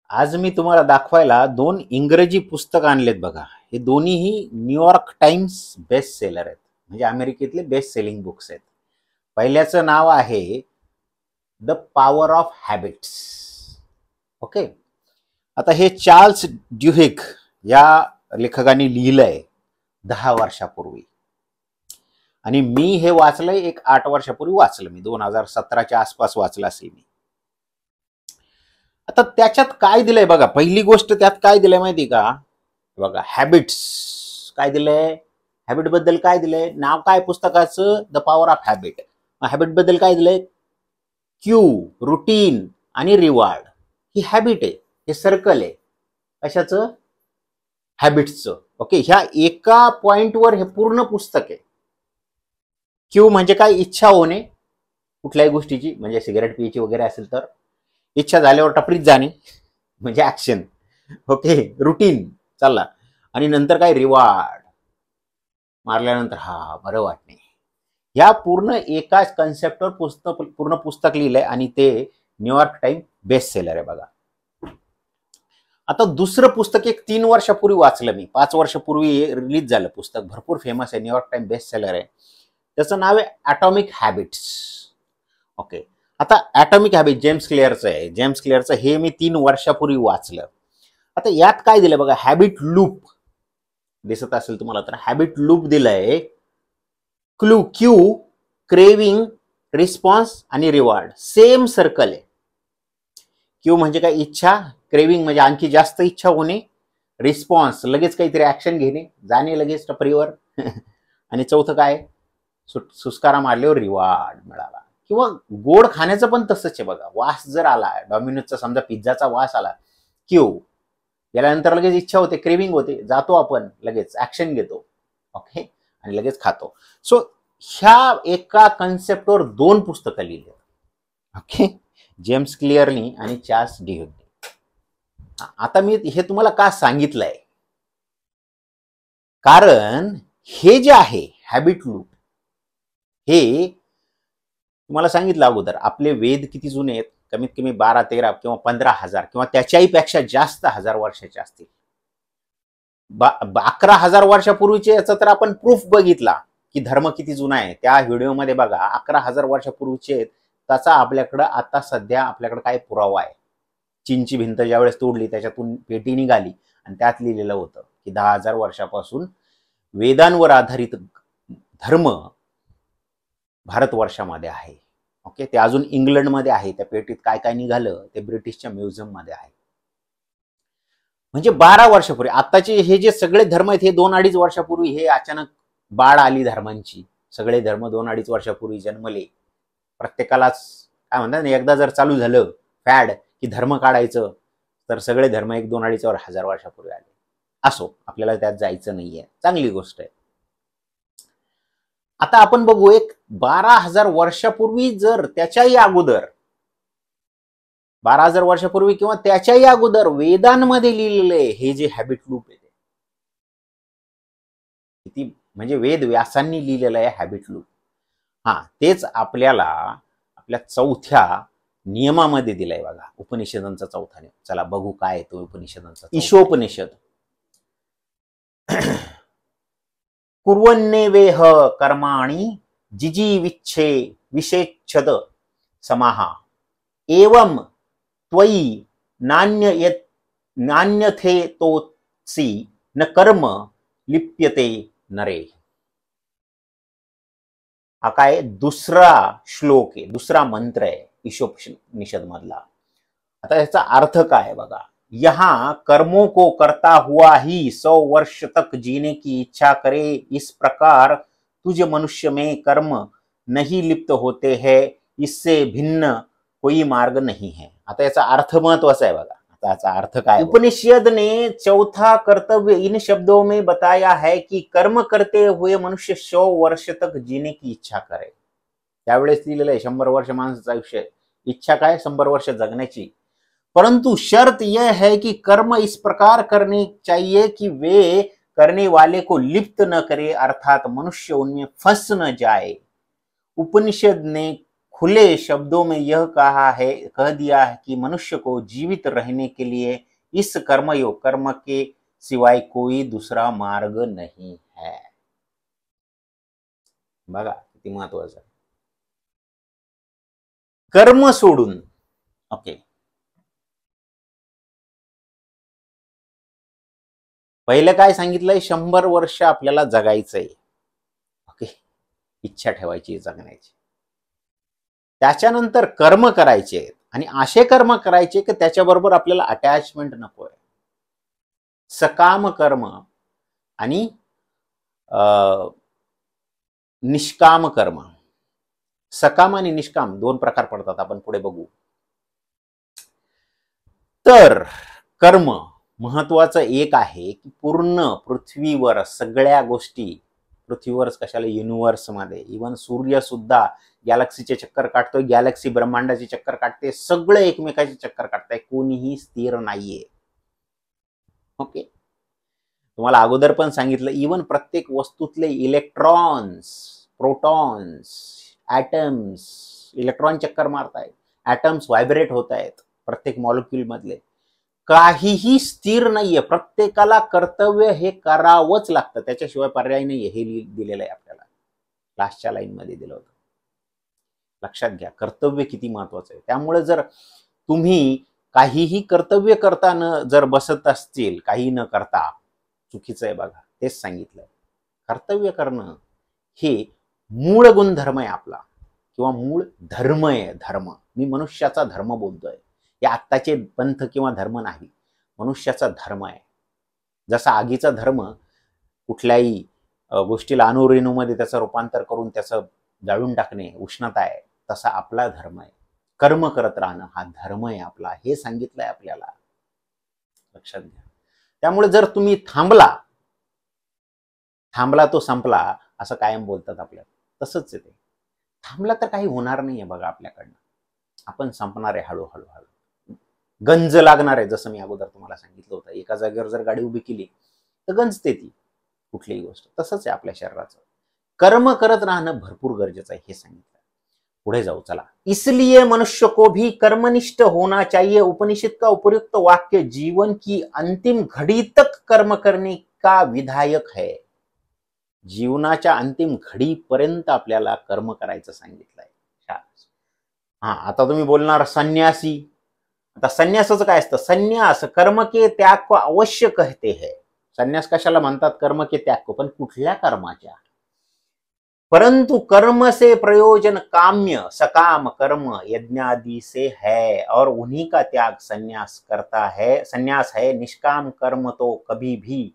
आज मी तुम्हाला दाखवायला दोन इंग्रजी पुस्तक आणलेत बघा. हे दोन्हीही न्यूयॉर्क टाइम्स बेस्ट सेलर आहेत, म्हणजे अमेरिकेतले बेस्ट सेलिंग बुक्स आहेत. पहिल्याचं नाव आहे the power of habits. Okay, आता हे चार्ल्स ड्युहिक या लेखकाने लिहिलंय 10 वर्षापूर्वी, आणि मी हे वाचलंय एक 8 वर्षापूर्वी वाचलं. मी 2017च्या आसपास वाचलं असेल मी. आता त्याच्यात काय दिलंय बघा. पहिली गोष्ट त्यात काय दिलंय माहिती का बघा, हॅबिट्स काय दिलंय, हॅबिट बद्दल काय दिलंय, नाव काय पुस्तकाचं, the power of habit. Habit बद्दल काय दिलंय, क्यू, रुटीन आणि रिवॉर्ड. ही हॅबिट आहे, हे सर्कल आहे कशाचं, हॅबिट्सचं. ओके, ह्या एका पॉइंटवर हे पूर्ण पुस्तक आहे. क्यू म्हणजे काय, इच्छा होणे कुठल्याही गोष्टीची, म्हणजे सिगारेट पियाची वगैरे असेल तर इच्छा झाल्यावर टपरीत जाणे म्हणजे ऍक्शन. ओके, रुटीन चालला, आणि नंतर काय, रिवॉर्ड मारल्यानंतर हा बरं वाटणे. या पूर्ण एकाच कन्सेप्टवर पूर्ण पुस्तक लिहिलंय, आणि ते न्यूयॉर्क टाइम बेस्ट सेलर आहे बघा. आता दुसरं पुस्तक एक 3 वर्षापूर्वी वाचलं मी, 5 वर्षापूर्वी रिलीज झालं पुस्तक, भरपूर फेमस आहे, न्यूयॉर्क टाइम बेस्ट सेलर आहे. त्याचं नाव आहे ॲटॉमिक हॅबिट्स. ओके, आता ॲटॉमिक हॅबिट जेम्स क्लिअरचं आहे. जेम्स क्लिअरचं हे मी 3 वर्षापूर्वी वाचलं. आता यात काय दिलं बघा, हॅबिट लूप दिसत असेल तुम्हाला तर, हॅबिट लूप दिलंय. क्यू, क्रेविंग, रिस्पॉन्स आणि रिवॉर्ड, सेम सर्कल आहे. क्यू म्हणजे काय, इच्छा, क्रेविंग म्हणजे आणखी जास्त इच्छा होणे, रिस्पॉन्स लगेच काहीतरी ऍक्शन घेणे, जाणे लगेच टपरीवर आणि चौथं काय, सुस्कारा मारल्यावर रिवॉर्ड मिळाला. किंवा गोड खाण्याचं पण तसंच आहे बघा. वास जर आला, डॉमिनोजचा समजा पिझ्झाचा वास आला, क्यू, गेल्यानंतर लगेच इच्छा होते, क्रेविंग होते, जातो आपण लगेच ऍक्शन घेतो. ओके, आणि लगेच खातो. सो ह्या एका कन्सेप्टवर 2 पुस्तकं लिहिली. ओके, जेम्स क्लिअरनी आणि चार्ल्स ड्युहिकनी. आता मी हे तुम्हाला का सांगितलंय, कारण हे जे आहे हॅबिट लूप, हे तुम्हाला सांगितलं अगोदर, आपले वेद किती जुने आहेत, कमीत कमी 12, 13 किंवा 15,000 किंवा त्याच्याही पेक्षा जास्त हजार वर्षाचे असतील. 11,000 वर्षापूर्वीचे याचा तर आपण प्रूफ बघितला की धर्म किती जुना आहे. त्या व्हिडिओमध्ये बघा, 11,000 वर्षापूर्वीचे त्याचा आपल्याकडं आता सध्या आपल्याकडे काय पुरावा आहे. चीनची भिंत ज्यावेळेस तोडली, त्याच्यातून पेटी निघाली आणि त्यात लिहिलेलं होतं की 10,000 वर्षापासून वेदांवर आधारित धर्म भारतवर्षामध्ये आहे. ओके, ते अजून इंग्लंडमध्ये आहे. त्या पेटीत काय काय निघालं ते ब्रिटिशच्या म्युझियम मध्ये आहे. म्हणजे 12 वर्षापूर्वी. आताचे हे जे सगळे धर्म आहेत हे 2-2.5 वर्षापूर्वी हे अचानक बाळ आली धर्मांची. सगळे धर्म 2-2.5 वर्षापूर्वी जन्मले. प्रत्येकालाच काय म्हणतात, एकदा जर चालू झालं फॅड की धर्म काढायचं, तर सगळे धर्म 1-2-2.5 वर्षापूर्वी आले. असो, आपल्याला त्यात जायचं नाहीये, चांगली गोष्ट आहे. आता आपण बघू, एक 12,000 वर्षापूर्वी, जर त्याच्याही अगोदर 12,000 वर्षापूर्वी किंवा त्याच्याही अगोदर वेदांमध्ये लिहिलेले हे जे हॅबिट लूप आहे, किती म्हणजे वेद व्यासांनी लिहिलेलं आहे हॅबिट लूप. तेच आपल्याला आपल्या 4थ्या नियमामध्ये दिलंय बघा, उपनिषदांचा 4था नियम. चला बघू काय तो उपनिषदांचा. ईशोपनिषद. कुर्वन्नेवेह कर्माणि जिजीविच्छे विषेच्छद समाहा एवं त्वयि नान्यथे तोत्सी न कर्म लिप्यते नरे. हा काय दुसरा श्लोक आहे, दुसरा मंत्र आहे ईशोपनिषद मधला. आता याचा अर्थ काय बघा, यहाँ कर्मों को करता हुआ ही 100 वर्ष तक जीने की इच्छा करे, इस प्रकार तुझे मनुष्य में कर्म नहीं लिप्त होते हैं, इससे भिन्न कोई मार्ग नहीं है. आता याचा अर्थ महत्वाचा आहे बघा. आता याचा अर्थ काय, उपनिषद ने 4था कर्तव्य इन शब्दों में बताया है कि कर्म करते हुए मनुष्य 100 वर्ष तक जीने की इच्छा करे. त्यावेळेस लिहिलेलं आहे 100 वर्ष माणसाचं आयुष्य, इच्छा काय 100 वर्ष जगण्याची. परंतु शर्त यह है कि कर्म इस प्रकार करने चाहिए कि वे करने वाले को लिप्त न करे, अर्थात मनुष्य उनमें फंस न जाए. उपनिषद ने खुले शब्दों में यह कह दिया है कि मनुष्य को जीवित रहने के लिए इस कर्मयोग कर्म के सिवाय कोई दूसरा मार्ग नहीं है। बघा किती महत्वाचं, कर्म सोडून, ओके, पहिलं काय सांगितलंय, 100 वर्ष आपल्याला जगायचंय, ओके, इच्छा ठेवायची जगण्याची, त्याच्यानंतर कर्म करायचे आणि असे कर्म करायचे की त्याच्याबरोबर आपल्याला अटॅचमेंट नकोय, सकाम कर्म आणि निष्काम कर्म. सकाम आणि निष्काम दोन प्रकार पडतात, आपण पुढे बघू. तर कर्म महत्वाचं एक आहे की पूर्ण पृथ्वीवर सगळ्या गोष्टी, पृथ्वीवरच कशाला युनिव्हर्स मध्ये, इव्हन सूर्य सुद्धा गॅलेक्सीचे चक्कर काढतोय, गॅलेक्सी ब्रह्मांडाची चक्कर काढते, सगळे एकमेकाची चक्कर काढताय, कोणीही स्थिर नाहीये. ओके, तुम्हाला अगोदर पण सांगितलं, इव्हन प्रत्येक वस्तूतले इलेक्ट्रॉन्स, प्रोटॉन्स, ॲटम्स, इलेक्ट्रॉन चक्कर मारतायत, ॲटम्स व्हायब्रेट होत आहेत प्रत्येक मॉलिक्यूल मधले, काहीही स्थिर नाहीये, प्रत्येकाला कर्तव्य हे करावंच लागतं, त्याच्याशिवाय पर्याय नाहीये. हे दिलेलं आहे आपल्याला, लास्टच्या लाईन मध्ये दिलं होतं. लक्षात घ्या कर्तव्य किती महत्वाचं आहे. त्यामुळे जर तुम्ही काहीही कर्तव्य करताना जर बसत असतील, काही न करता, चुकीचं आहे. बघा तेच सांगितलंय, कर्तव्य करणं हे मूळ गुणधर्म आहे आपला, किंवा मूळ धर्म आहे. धर्म, मी मनुष्याचा धर्म बोलतोय, हे आत्ताचे पंथ किंवा धर्म नाही, मनुष्याचा धर्म आहे. जसा आगीचा धर्म कुठल्याही गोष्टीला अणुरेणूमध्ये त्याचं रूपांतर करून त्याचं जाळून टाकणे उष्णता आहे, तसा आपला धर्म आहे. कर्म करत राहणं हा धर्म आहे आपला, हे सांगितलंय आपल्याला, लक्षात घ्या. त्यामुळे जर तुम्ही थांबला तो संपला असं कायम बोलतात आपल्याला, तसंच आहे ते. थांबला तर काही होणार नाहीये बघा आपल्याकडनं, आपण संपणार आहे हळूहळू. गंज लागणार आहे, जसं मी अगोदर तुम्हाला सांगितलं होतं, एका जागेवर जर गाडी उभी केली तर गंजते ती कुठलीही गोष्ट, तसंच आहे आपल्या शरीराचं. कर्म करत राहणं भरपूर गरजेचं आहे, हे सांगितलं. पुढे जाऊ चला. इसलिए मनुष्य को भी कर्मनिष्ठ होना चाहिए. उपनिषद का उपयुक्त वाक्य जीवन की अंतिम घड़ी तक कर्म करने का विधायक है. जीवनाच्या अंतिम घडीपर्यंत आपल्याला कर्म करायचं सांगितलंय. हा, आता तुम्ही बोलणार संन्यासी, आता संन्यासाचं काय असतं? संन्यास कर्म के त्याग को अवश्य कहते हैं. संन्यास कशाला म्हणतात? कर्म के त्याग को. पण कुठल्या कर्माच्या? परंतु कर्म से प्रयोजन काम्य सकाम कर्म यज्ञादि से है और उन्हीं का त्याग संन्यास करता है, संन्यास है. निष्काम कर्म तो कभी भी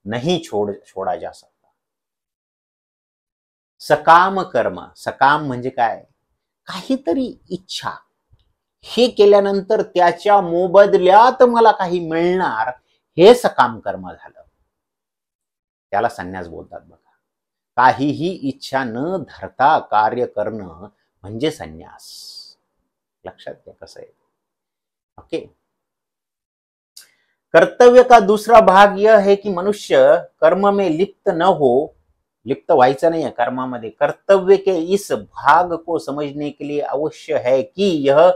नहीं छोड़ा जा सकता. सकाम कर्म, सकाम म्हणजे काय? काहीतरी इच्छा, हे केल्यानंतर त्याच्या मोबदल्यात मला काही मिळणार, हे सकाम कर्म झालं, त्याला संन्यास बोलतात बघा. काहीही इच्छा न धरता कार्य करणं म्हणजे संन्यास. लक्षात घ्या कसं आहे. ओके. कर्तव्य का दूसरा भाग यह है कि मनुष्य कर्म में लिप्त न हो, लिप्त व्हायचं नाही कर्मामध्ये. कर्तव्य के इस भाग को समझने के लिए अवश्य है कि यह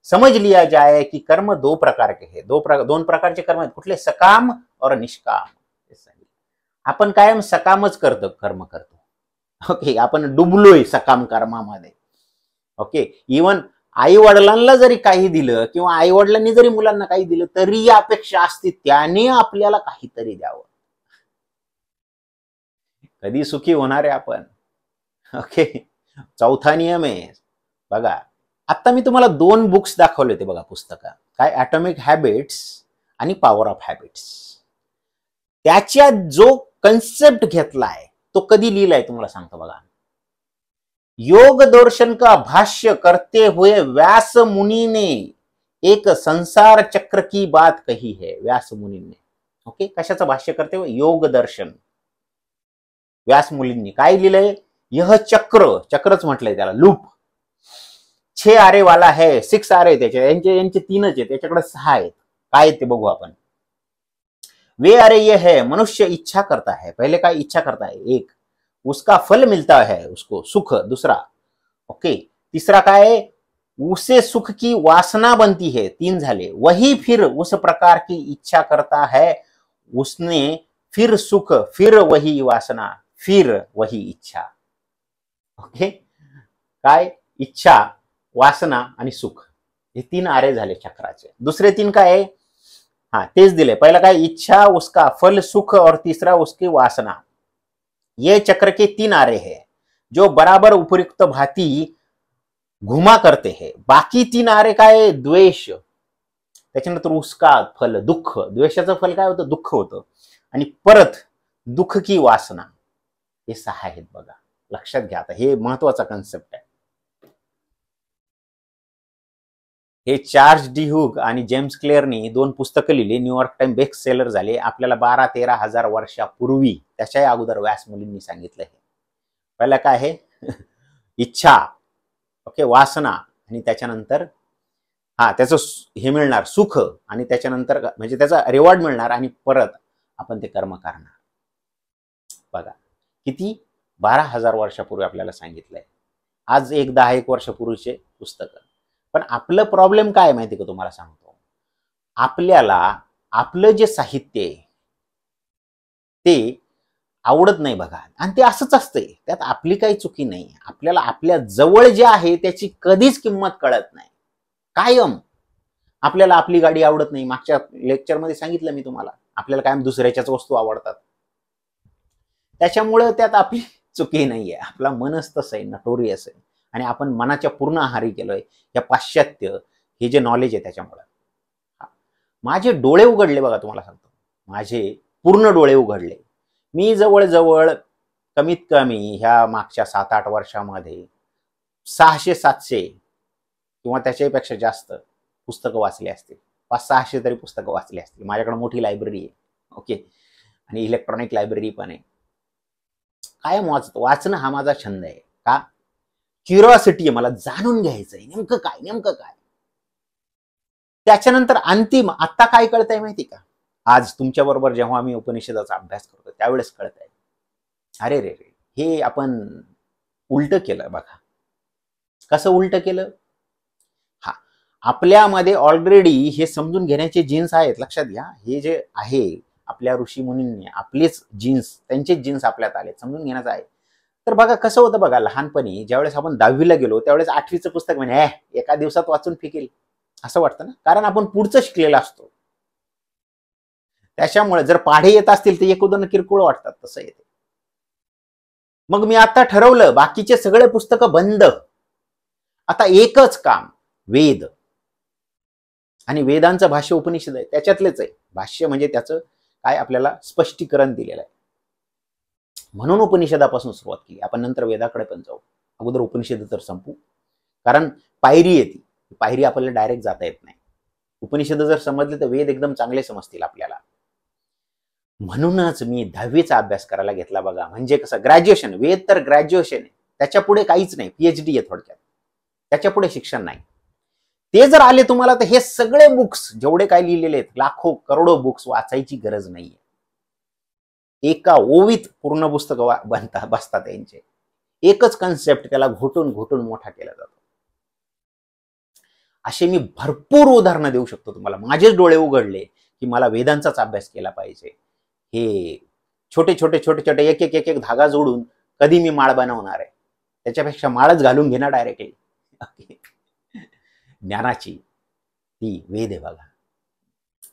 समझ लिया जाए कि कर्म दो प्रकार के हैं. दोन प्रकारचे कर्म आहेत. कुठले? सकाम और निष्काम. आपण कायम सकामच कर्म करतो. ओके, आपण डुबलोय सकाम कर्मामध्ये. ओके, इवन आई वडिलांना जरी काही दिलं किंवा आई वडिलांनी जरी मुलांना काही दिलं तरी अपेक्षा असते त्याने आपल्याला काहीतरी द्यावं. कधी सुखी होणार आहे आपण? ओके, चौथा नियम आहे बघा. आता मी तुम्हाला 2 बुक्स दाखवले होते बघा, पुस्तकं. काय? ॲटॉमिक हॅबिट्स आणि पॉवर ऑफ हॅबिट्स. त्याच्यात जो कन्सेप्ट घेतलाय तो कधी लिहिलाय तुम्हाला सांगतो बघा. योग दर्शन का भाष्य करते हुए व्यास मुनि ने एक संसार चक्र की बात कही है. व्यास मुनि ने. ओके, कशाचं भाष्य करते हुए? योग दर्शन. व्यास मुनींनी काय लिहिलंय? यह चक्र, चक्रच म्हटलंय त्याला, लूप 6 आरे वाला है. 6 आरे त्याचे, यांचे 3च आहेत, त्याच्याकडे 6 आहेत. काय ते बघू आपण. वे अरे ये है, मनुष्य इच्छा करता है. पहले काय इच्छा करता है? एक, उसका फल मिलता है उसको सुख. दूसरा, ओके, तिसरा काय है, उसे सुख की वासना बनती है, 3 झाले. वही फिर उस प्रकार की इच्छा करता है, उसने फिर सुख, फिर वही वासना, फिर वही इच्छा. ओके, काय, इच्छा, वासना आणि सुख, हे 3 आरे झाले चक्राचे. दुसरे 3 काय आहे, हाँ तेज दिले. पहला काय, इच्छा, उसका फल सुख, और तीसरा उसकी वासना. ये चक्र के 3 आरे हैं जो बराबर उपयुक्त भांति घुमा करते हैं. बाकी 3 आरे काय, द्वेष, त्याच्यानंतर उसका फल दुःख, द्वेषाचं फल काय होतं, दुःख होतं, आणि परत दुःख की वासना, हे 6 आहेत बघा. लक्षात घ्या, आता हे महत्वाचा कन्सेप्ट आहे. हे चार्ल्स डी हुग आणि जेम्स क्लेअरनी 2 पुस्तकं लिहिली, न्यूयॉर्क टाइम बेस्ट सेलर झाले. आपल्याला 12-13 हजार वर्षापूर्वी, त्याच्याही अगोदर व्यास मुलींनी सांगितलं. हे पहिलं काय आहे, इच्छा, ओके, वासना, आणि त्याच्यानंतर त्याचं हे मिळणार सुख, आणि त्याच्यानंतर म्हणजे त्याचा रिवॉर्ड मिळणार, आणि परत आपण ते कर्म करणार. बघा किती, 12,000 वर्षापूर्वी आपल्याला सांगितलंय. आज 10-1 वर्षापूर्वीचे पुस्तक. पण आपलं प्रॉब्लेम काय माहिती का, तुम्हाला सांगतो, आपल्याला आपलं जे साहित्य आहे ते आवडत नाही बघा, आणि ते असंच असतंय, त्यात आपली काही चुकी नाही. आपल्याला आपल्या जवळ जे आहे त्याची कधीच किंमत कळत नाही. कायम आपल्याला आपली गाडी आवडत नाही. मागच्या लेक्चरमध्ये सांगितलं मी तुम्हाला, आपल्याला कायम दुसऱ्याच्याच वस्तू आवडतात. त्याच्यामुळे त्यात आपली चुकी नाहीये. आपला मनच तसं आहे, नटोरियस आहे, आणि आपण मनाच्या पूर्ण आहारी गेलोय या पाश्चात्य हे जे नॉलेज आहे त्याच्यामुळे. माझे डोळे उघडले बघा, तुम्हाला सांगतो, माझे पूर्ण डोळे उघडले. मी जवळजवळ कमीत कमी ह्या मागच्या 7-8 वर्षामध्ये 600-700 किंवा त्याच्यापेक्षा जास्त पुस्तकं वाचली असतील. 500-600 तरी पुस्तकं वाचली असतील. माझ्याकडे मोठी लायब्ररी आहे, ओके, आणि इलेक्ट्रॉनिक लायब्ररी पण आहे. कायम वाचणं हा माझा छंद आहे. का, क्युरिओसिटी आहे, मला जाणून घ्यायचंय नेमकं काय. त्याच्यानंतर अंतिम आता काय कळतंय माहिती का, आज तुमच्या बरोबर जेव्हा आम्ही उपनिषदाचा अभ्यास करतो त्यावेळेस कळतंय, अरे रे रे, हे आपण उलट केलं बघा. कसं उलट केलं, आपल्यामध्ये ऑलरेडी हे समजून घेण्याचे जीन्स आहेत. लक्षात घ्या, हे जे आहे आपल्या ऋषी मुनींनी आपलेच जीन्स, त्यांचेच जीन्स आपल्यात आले, समजून घेण्याचं आहे. तर बघा कसं होतं बघा, लहानपणी ज्यावेळेस आपण 10वीला गेलो त्यावेळेस 8वीचं पुस्तक म्हणजे एका दिवसात वाचून फेकेल असं वाटतं ना, कारण आपण पुढचं शिकलेला असतो. त्याच्यामुळे जर पाढे येत असतील तर एकदम किरकोळ वाटतात, तसं येते. मग मी आता ठरवलं, बाकीचे सगळे पुस्तकं बंद, आता एकच काम, वेद, आणि वेदांचं भाष्य उपनिषद आहे, त्याच्यातलेच आहे. भाष्य म्हणजे त्याचं काय आपल्याला स्पष्टीकरण दिलेलं आहे. म्हणून उपनिषदापासून सुरुवात केली. आपण नंतर वेदाकडे पण जाऊ, अगोदर उपनिषद तर संपू, कारण पायरी येते, पायरी आपल्याला डायरेक्ट जाता येत नाही. उपनिषद जर समजले तर वेद एकदम चांगले समजतील आपल्याला. म्हणूनच मी 10वीचा अभ्यास करायला घेतला बघा. म्हणजे कसं, ग्रॅज्युएशन, वेद तर ग्रॅज्युएशन आहे, त्याच्या पुढे काहीच नाही, पीएचडी आहे थोडक्यात, त्याच्या पुढे शिक्षण नाही. ते जर आले तुम्हाला तर हे सगळे बुक्स जेवढे काय लिहिलेले आहेत, लाखो करोडो बुक्स वाचायची गरज नाहीये. एका ओवीत पूर्ण पुस्तक बसतात त्यांचे. एकच कन्सेप्ट त्याला घोटून घोटून मोठा केला जातो. असे मी भरपूर उदाहरणं देऊ शकतो तुम्हाला. माझेच डोळे उघडले की मला वेदांचाच अभ्यास केला पाहिजे. हे छोटे छोटे छोटे छोटे एक एक एक एक धागा जोडून कधी मी माळ बनवणार आहे, त्याच्यापेक्षा माळच घालून घेणार डायरेक्टली. ज्ञानाची ती वेद आहे बघा.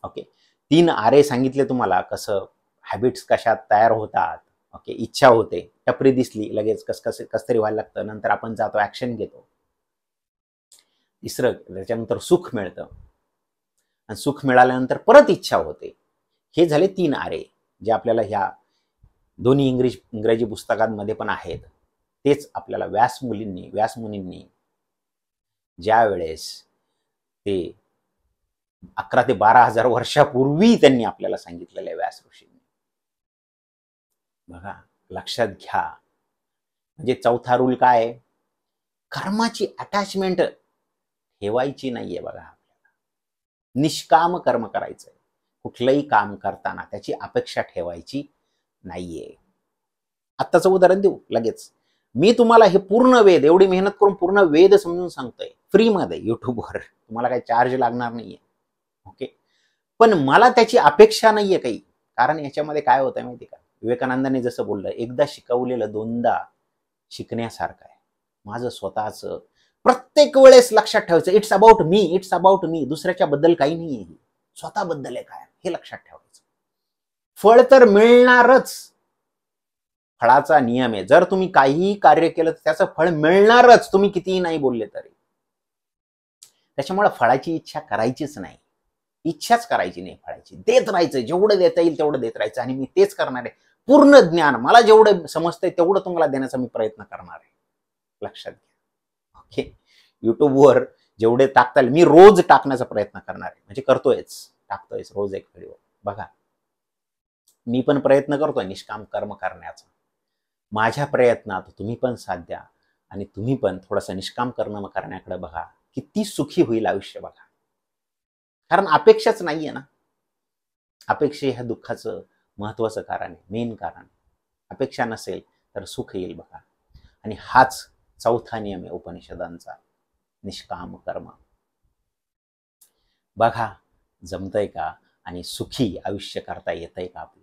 ओके, 3 आरे सांगितले तुम्हाला, कसं हॅबिट्स कशात तयार होतात. ओके, इच्छा होते, टपरी दिसली लगेच कस तरी व्हायला लागतं, नंतर आपण जातो ऍक्शन घेतो. तिसरं, त्याच्यानंतर सुख मिळतं, आणि सुख मिळाल्यानंतर परत इच्छा होते. हे झाले 3 आरे जे आपल्याला ह्या दोन्ही इंग्रजी पुस्तकांमध्ये पण आहेत. तेच आपल्याला व्यास मुनींनी ज्या वेळेस ते 11 ते 12 हजार वर्षापूर्वी त्यांनी आपल्याला सांगितलेलं आहे, व्यास ऋषींनी. बघा, लक्षात घ्या. म्हणजे चौथा रूल काय आहे, कर्माची अटॅचमेंट ठेवायची नाहीये बघा. आपल्याला निष्काम कर्म करायचंय. कुठलंही काम करताना त्याची अपेक्षा ठेवायची नाहीये. आत्ताचं उदाहरण देऊ लगेच. मी तुम्हाला हे पूर्ण वेद, एवढी मेहनत करून पूर्ण वेद समजून सांगतोय फ्रीमध्ये युट्यूबवर, तुम्हाला काही चार्ज लागणार नाहीये. ओके, पण मला त्याची अपेक्षा नाहीये काही. कारण याच्यामध्ये काय होतंय माहिती का, विवेकानंदांनी जसं बोललं, एकदा शिकवलेलं दोनदा शिकण्यासारखं आहे. माझं स्वतःचं प्रत्येक वेळेस लक्षात ठेवायचं, it's about me, it's about me. दुसऱ्याच्या बद्दल काही नाहीये, स्वतःबद्दल आहे काय, हे लक्षात ठेवायचं. फळ तर मिळणारच, फळाचा नियम आहे. जर तुम्ही काहीही कार्य केलं तर त्याचं फळ मिळणारच, तुम्ही कितीही नाही बोलले तरी. त्याच्यामुळे फळाची इच्छा करायचीच नाही, इच्छाच करायची नाही फळाची. देत राहायचं, जेवढं देता येईल तेवढं देत राहायचं. आणि मी तेच करणार आहे. पूर्ण ज्ञान मला जेवढं समजतंय तेवढं तुम्हाला देण्याचा मी प्रयत्न करणार आहे, लक्षात घ्या. ओके, युट्यूबवर जेवढे टाकता येईल मी रोज टाकण्याचा प्रयत्न करणार आहे, म्हणजे टाकतोयच रोज एक व्हिडिओ. बघा, मी पण प्रयत्न करतोय निष्काम कर्म करण्याचा. माझ्या प्रयत्नात तुम्ही पण साथ द्या आणि तुम्ही पण थोडंसं निष्काम कर्म करण्याकडे बघा. किती सुखी होईल आयुष्य बघा. कारण अपेक्षाच नाहीये ना. अपेक्षा ह्या दुःखाचं महत्वाचं कारण आहे, मेन कारण. अपेक्षा नसेल तर सुख येईल बघा. आणि हाच चौथा नियम आहे उपनिषदांचा, निष्काम कर्म. बघा जमतंय का आणि सुखी आयुष्य करता येतंय का आपलं.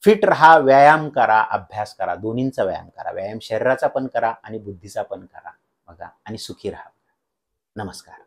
फिट राहा, व्यायाम करा, अभ्यास करा, दोन्हींचा व्यायाम करा. व्यायाम शरीराचा पण करा आणि बुद्धीचा पण करा बघा, आणि सुखी राहा. नमस्कार.